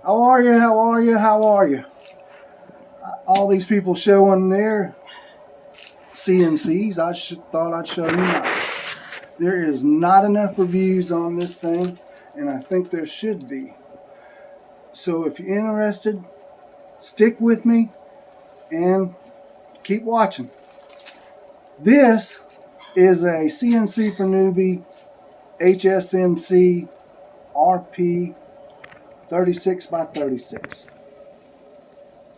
How are you? How are you? How are you? All these people showing their CNCs. I thought I'd show you mine. There is not enough reviews on this thing, and I think there should be. So if you're interested, stick with me and keep watching. This is a Cnc4newbie HSNCxxxRP 36 by 36.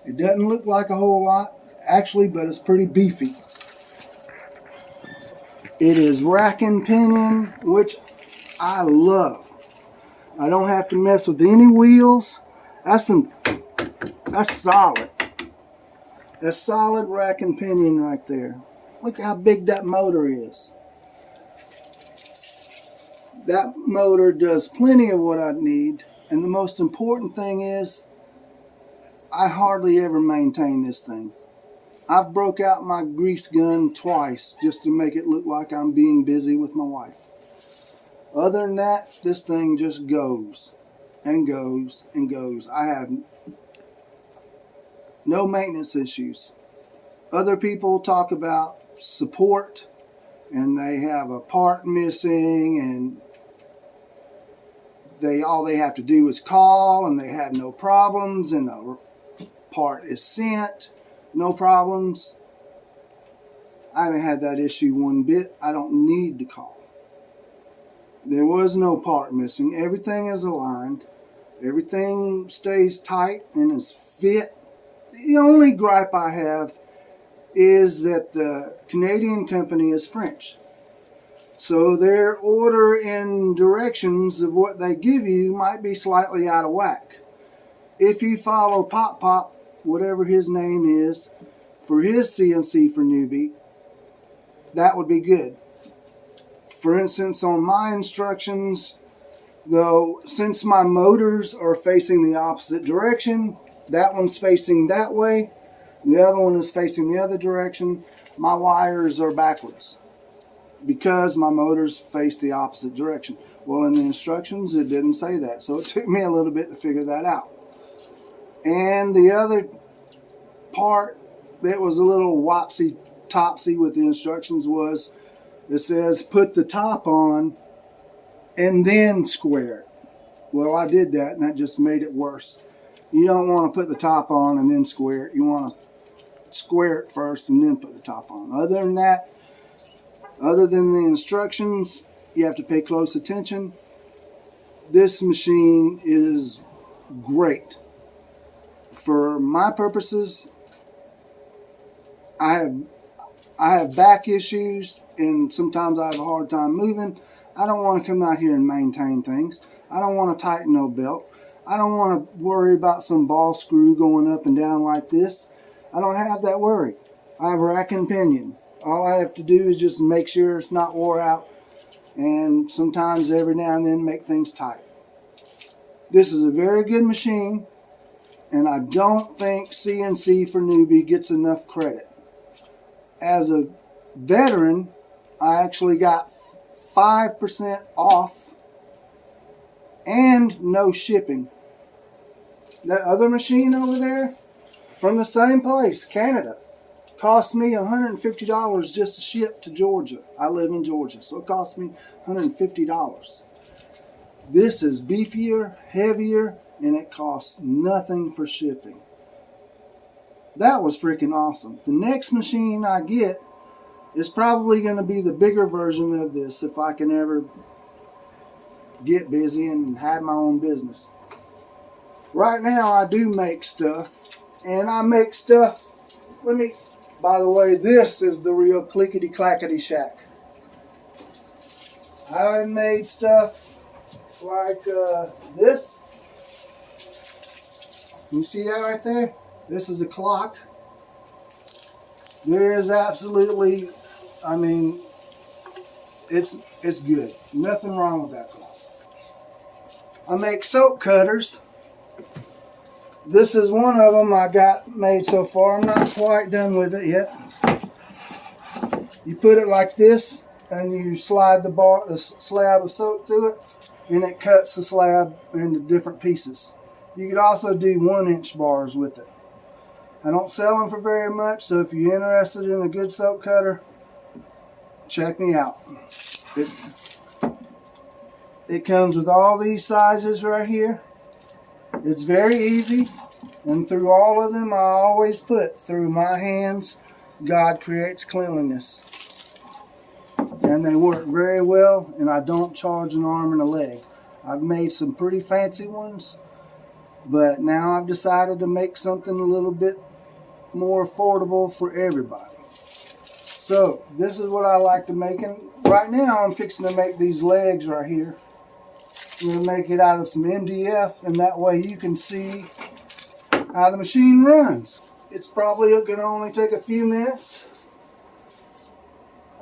It doesn't look like a whole lot, actually, but it's pretty beefy. It is rack and pinion, which I love. I don't have to mess with any wheels. That's solid. That's solid rack and pinion right there. Look how big that motor is. That motor does plenty of what I need. And the most important thing is, I hardly ever maintain this thing. I've broke out my grease gun twice just to make it look like I'm being busy with my wife. Other than that, this thing just goes and goes and goes. I have no maintenance issues. Other people talk about support and they have a part missing and all they have to do is call and they have no problems and the part is sent, no problems. I haven't had that issue one bit. I don't need to call. There was no part missing. Everything is aligned. Everything stays tight and is fit. The only gripe I have is that the Canadian company is French. So their order and directions of what they give you might be slightly out of whack. If you follow Pop, whatever his name is, for his Cnc4newbie, that would be good. For instance, on my instructions, though, since my motors are facing the opposite direction, that one's facing that way, the other one is facing the other direction, my wires are backwards because my motors face the opposite direction. Well, in the instructions, it didn't say that, so it took me a little bit to figure that out. And the other part that was a little wopsy-topsy with the instructions was, it says put the top on and then square it. Well, I did that and that just made it worse. You don't want to put the top on and then square it. You want to square it first and then put the top on. Other than that, other than the instructions, you have to pay close attention. This machine is great. For my purposes, I have back issues and sometimes I have a hard time moving. I don't want to come out here and maintain things. I don't want to tighten no belt. I don't want to worry about some ball screw going up and down like this. I don't have that worry. I have rack and pinion. All I have to do is just make sure it's not wore out and sometimes every now and then make things tight. This is a very good machine and I don't think Cnc4newbie gets enough credit. As a veteran, I actually got 5% off and no shipping. That other machine over there, from the same place, Canada, cost me $150 just to ship to Georgia. I live in Georgia, so it cost me $150. This is beefier, heavier, and it costs nothing for shipping. That was freaking awesome. The next machine I get is probably going to be the bigger version of this if I can ever get busy and have my own business. Right now I do make stuff, and I make stuff, by the way, this is the real clickety-clackety shack. I made stuff like this. You see that right there? This is a clock. There is absolutely, I mean, it's good. Nothing wrong with that clock. I make soap cutters. This is one of them I got made so far. I'm not quite done with it yet. You put it like this and you slide the slab of soap through it and it cuts the slab into different pieces. You could also do 1-inch bars with it. I don't sell them for very much, so if you're interested in a good soap cutter, check me out. It comes with all these sizes right here. It's very easy, and through all of them I always put, through my hands God creates cleanliness. And they work very well, and I don't charge an arm and a leg. I've made some pretty fancy ones, but now I've decided to make something a little bit more affordable for everybody. So this is what I like to make, and right now I'm fixing to make these legs right here. I'm going to make it out of some MDF, and that way you can see how the machine runs. It's probably going to only take a few minutes.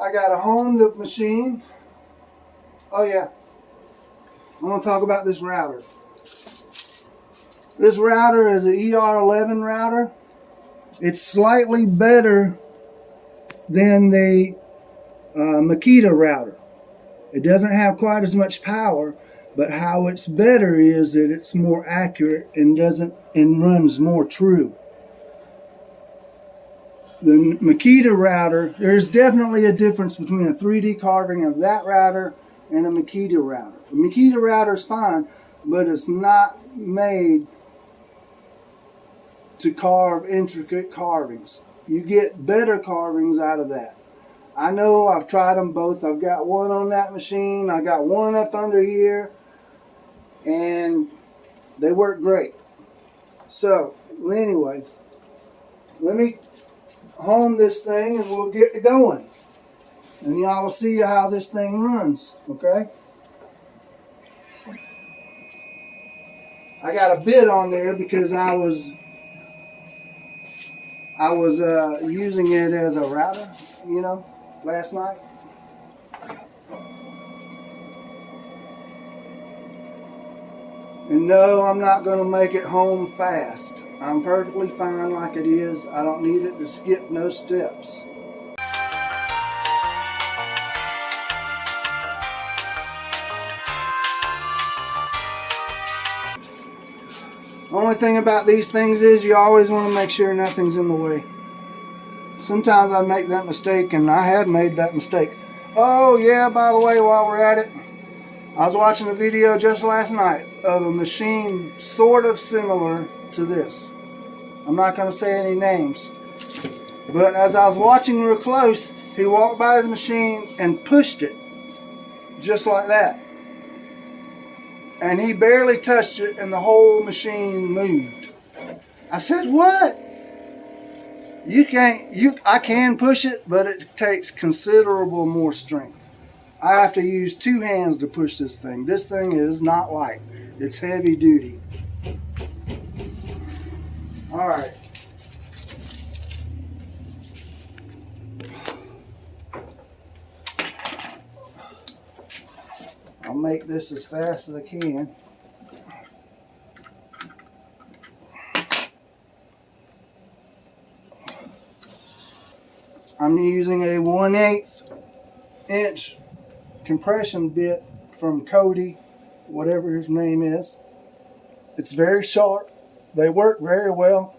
I got to home the machine. Oh yeah, I'm going to talk about this router. This router is an ER11 router. It's slightly better than the Makita router. It doesn't have quite as much power, but how it's better is that it's more accurate and runs more true. The Makita router, there's definitely a difference between a 3D carving of that router and a Makita router. The Makita router is fine, but it's not made to carve intricate carvings. You get better carvings out of that. I know, I've tried them both. I've got one on that machine. I got one up under here, and they work great. So anyway, let me home this thing and we'll get it going. And y'all will see how this thing runs, okay? I got a bit on there because I was using it as a router, you know, last night. And no, I'm not going to make it home fast. I'm perfectly fine like it is. I don't need it to skip no steps. Only thing about these things is you always want to make sure nothing's in the way. Sometimes I make that mistake, and I have made that mistake. Oh yeah, by the way, while we're at it, I was watching a video just last night of a machine sort of similar to this. I'm not going to say any names, but as I was watching real close, he walked by his machine and pushed it just like that. And he barely touched it, and the whole machine moved. I said, what? I can push it, but it takes considerable more strength. I have to use 2 hands to push this thing. This thing is not light. It's heavy duty. All right. I'll make this as fast as I can. I'm using a 1/8 inch compression bit from Cody, whatever his name is. It's very sharp. They work very well.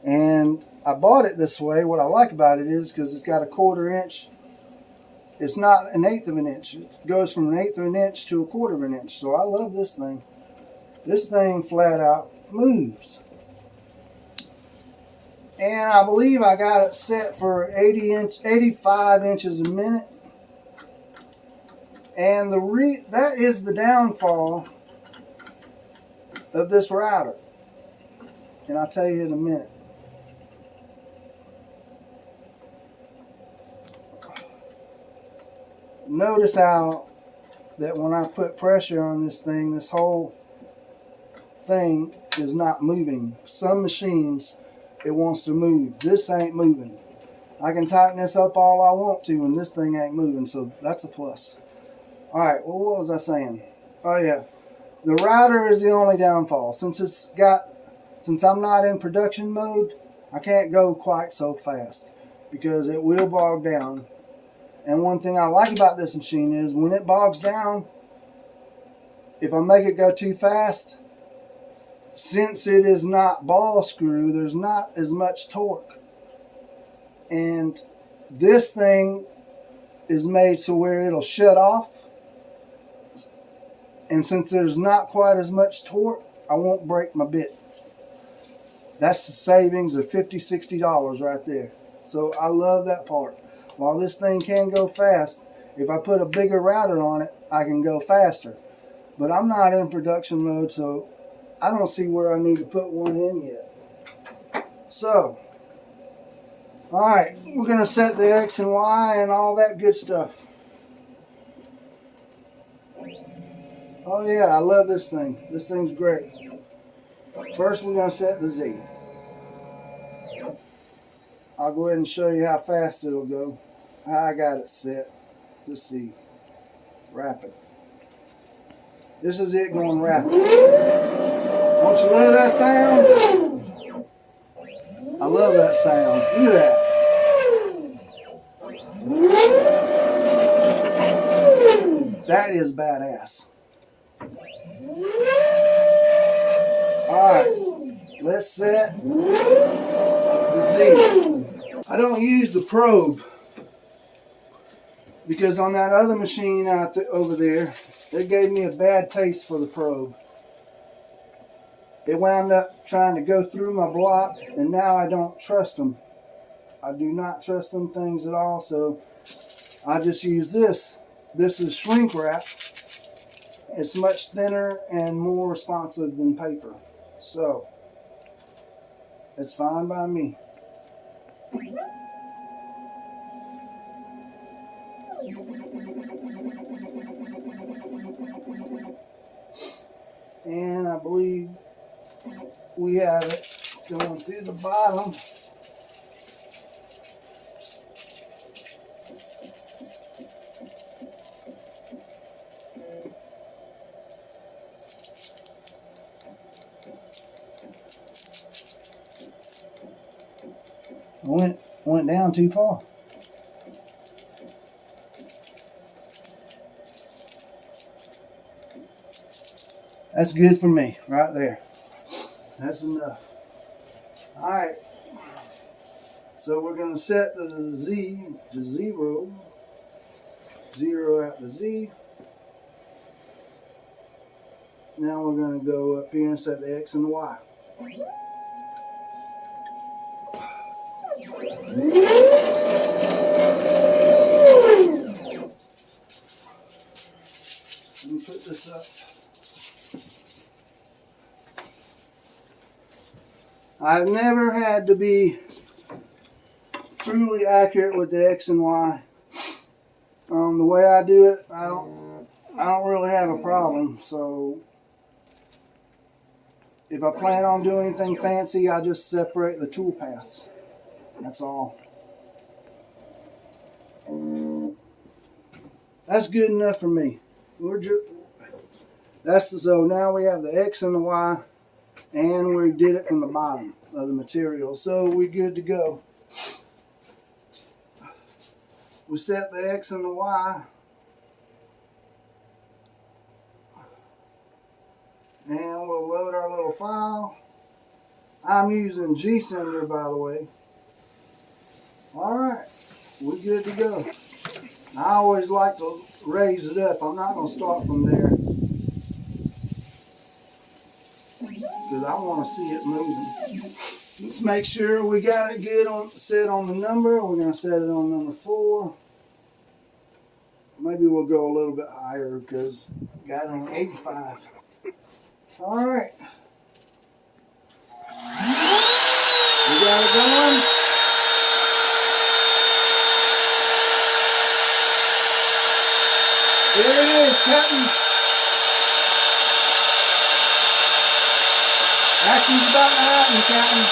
And I bought it this way. What I like about it is because it's got a 1/4 inch. It's not 1/8 of an inch. It goes from 1/8 of an inch to 1/4 of an inch. So I love this thing. This thing flat out moves. And I believe I got it set for 85 inches a minute. And that is the downfall of this router. And I'll tell you in a minute. Notice how that when I put pressure on this thing, this whole thing is not moving. Some machines, it wants to move. This ain't moving. I can tighten this up all I want to, and this thing ain't moving, so that's a plus. All right, well, what was I saying? Oh yeah, the router is the only downfall. Since I'm not in production mode, I can't go quite so fast because it will bog down. And one thing I like about this machine is when it bogs down, if I make it go too fast, since it is not ball screw, there's not as much torque. And this thing is made so where it'll shut off. And since there's not quite as much torque, I won't break my bit. That's the savings of $50, $60 right there. So I love that part. While this thing can go fast, if I put a bigger router on it, I can go faster. But I'm not in production mode, so I don't see where I need to put one in yet. So, alright, we're going to set the X and Y and all that good stuff. Oh yeah, I love this thing. This thing's great. First we're going to set the Z. I'll go ahead and show you how fast it'll go. How I got it set. Let's see. Rapid. This is it going rapid. Don't you love that sound? I love that sound. Look at that. That is badass. Alright, let's set the Z. I don't use the probe because on that other machine over there, it gave me a bad taste for the probe. It wound up trying to go through my block, and now I don't trust them. I do not trust them things at all, so I just use this. This is shrink wrap. It's much thinner and more responsive than paper. So, it's fine by me. And I believe we have it going through the bottom. Went down too far. That's good for me, right there. That's enough. Alright. So we're going to set the Z to 0. 0 at the Z. Now we're going to go up here and set the X and the Y. Let me put this up. I've never had to be truly accurate with the X and Y. The way I do it, I don't really have a problem. So if I plan on doing anything fancy, I just separate the tool paths. That's all. That's good enough for me. So now we have the X and the Y, and we did it from the bottom of the material. So we're good to go. We set the X and the Y. And we'll load our little file. I'm using G-Sender, by the way. Alright, we're good to go. I always like to raise it up. I'm not going to start from there, because I want to see it moving. Let's make sure we got it good set on the number. We're going to set it on number 4. Maybe we'll go a little bit higher because we got it on 85. Alright. We got it going. There it is, cutting. Action's about to happen, Captain.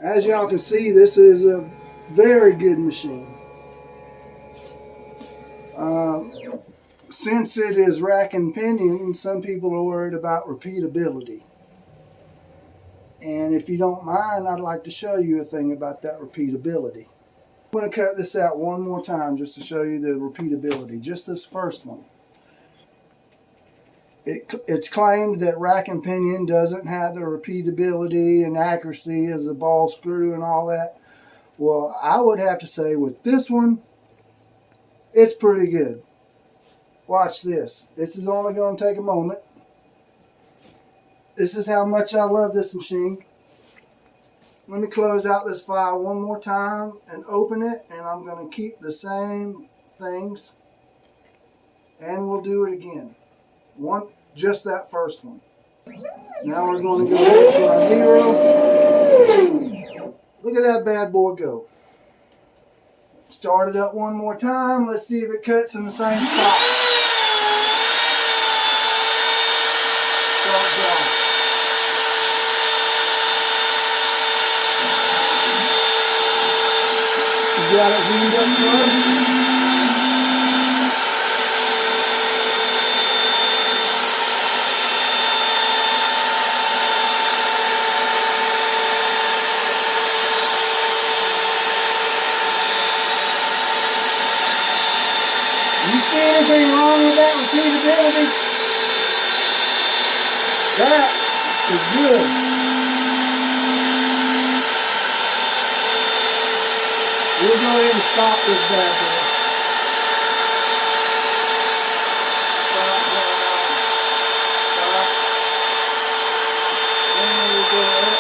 As y'all can see, this is a very good machine. Since it is rack and pinion, some people are worried about repeatability. And if you don't mind, I'd like to show you a thing about that repeatability. I'm going to cut this out one more time just to show you the repeatability. Just this first one. It's claimed that rack and pinion doesn't have the repeatability and accuracy as a ball screw and all that. Well, I would have to say with this one, it's pretty good. Watch this. This is only going to take a moment. This is how much I love this machine. Let me close out this file one more time and open it, and I'm going to keep the same things, and we'll do it again. Just that first one. Now we're going to go back to our 0. Look at that bad boy go. Start it up one more time. Let's see if it cuts in the same spot. Start drawing. You got it cleaned up close. You see anything wrong with that repeatability? That is good. We'll go ahead and stop this bad boy. Stop. And we'll go up.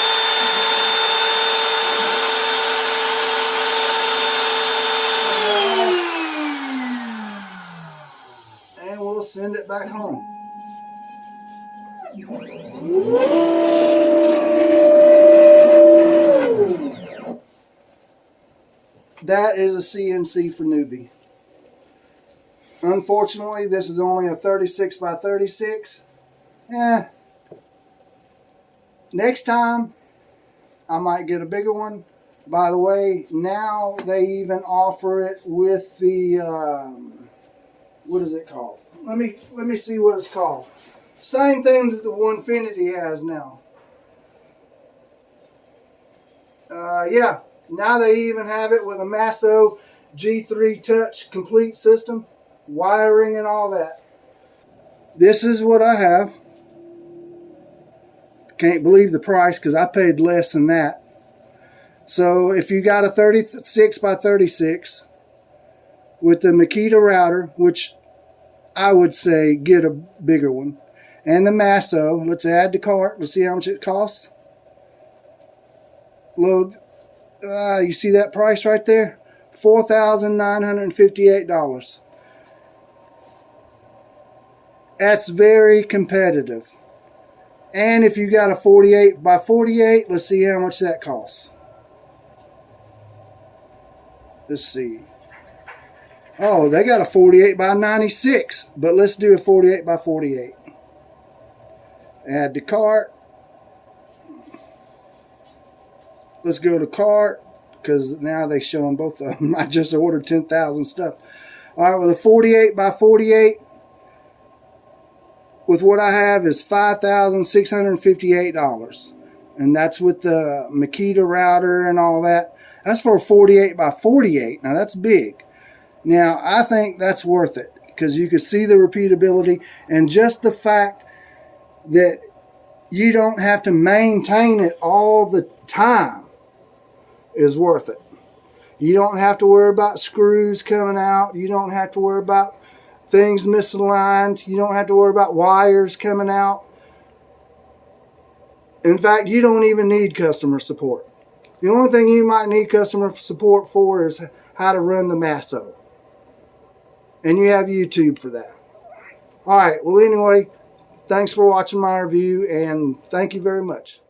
And we'll send it back home. That is a CNC for newbie. Unfortunately, this is only a 36 by 36. Next time, I might get a bigger one. By the way, now they even offer it with the, what is it called? Let me see what it's called. Same thing that the Onefinity has now. Yeah, now they even have it with a Masso G3 Touch complete system, wiring and all that. This is what I have. Can't believe the price because I paid less than that. So if you got a 36 by 36 with the Makita router, which I would say get a bigger one, and the Masso, let's add to cart. Let's see how much it costs. Load. You see that price right there? $4,958. That's very competitive. And if you got a 48 by 48, let's see how much that costs. Let's see. Oh, they got a 48 by 96, but let's do a 48 by 48. Add to cart. Let's go to cart because now they're showing both of them. I just ordered 10,000 stuff. All right, with a 48 by 48, with what I have is $5,658, and that's with the Makita router and all that. That's for a 48 by 48. Now that's big. Now I think that's worth it because you can see the repeatability and just the fact that you don't have to maintain it all the time is worth it. You don't have to worry about screws coming out. You don't have to worry about things misaligned. You don't have to worry about wires coming out. In fact, you don't even need customer support. The only thing you might need customer support for is how to run the Masso. And you have YouTube for that. All right, well anyway, thanks for watching my review and thank you very much.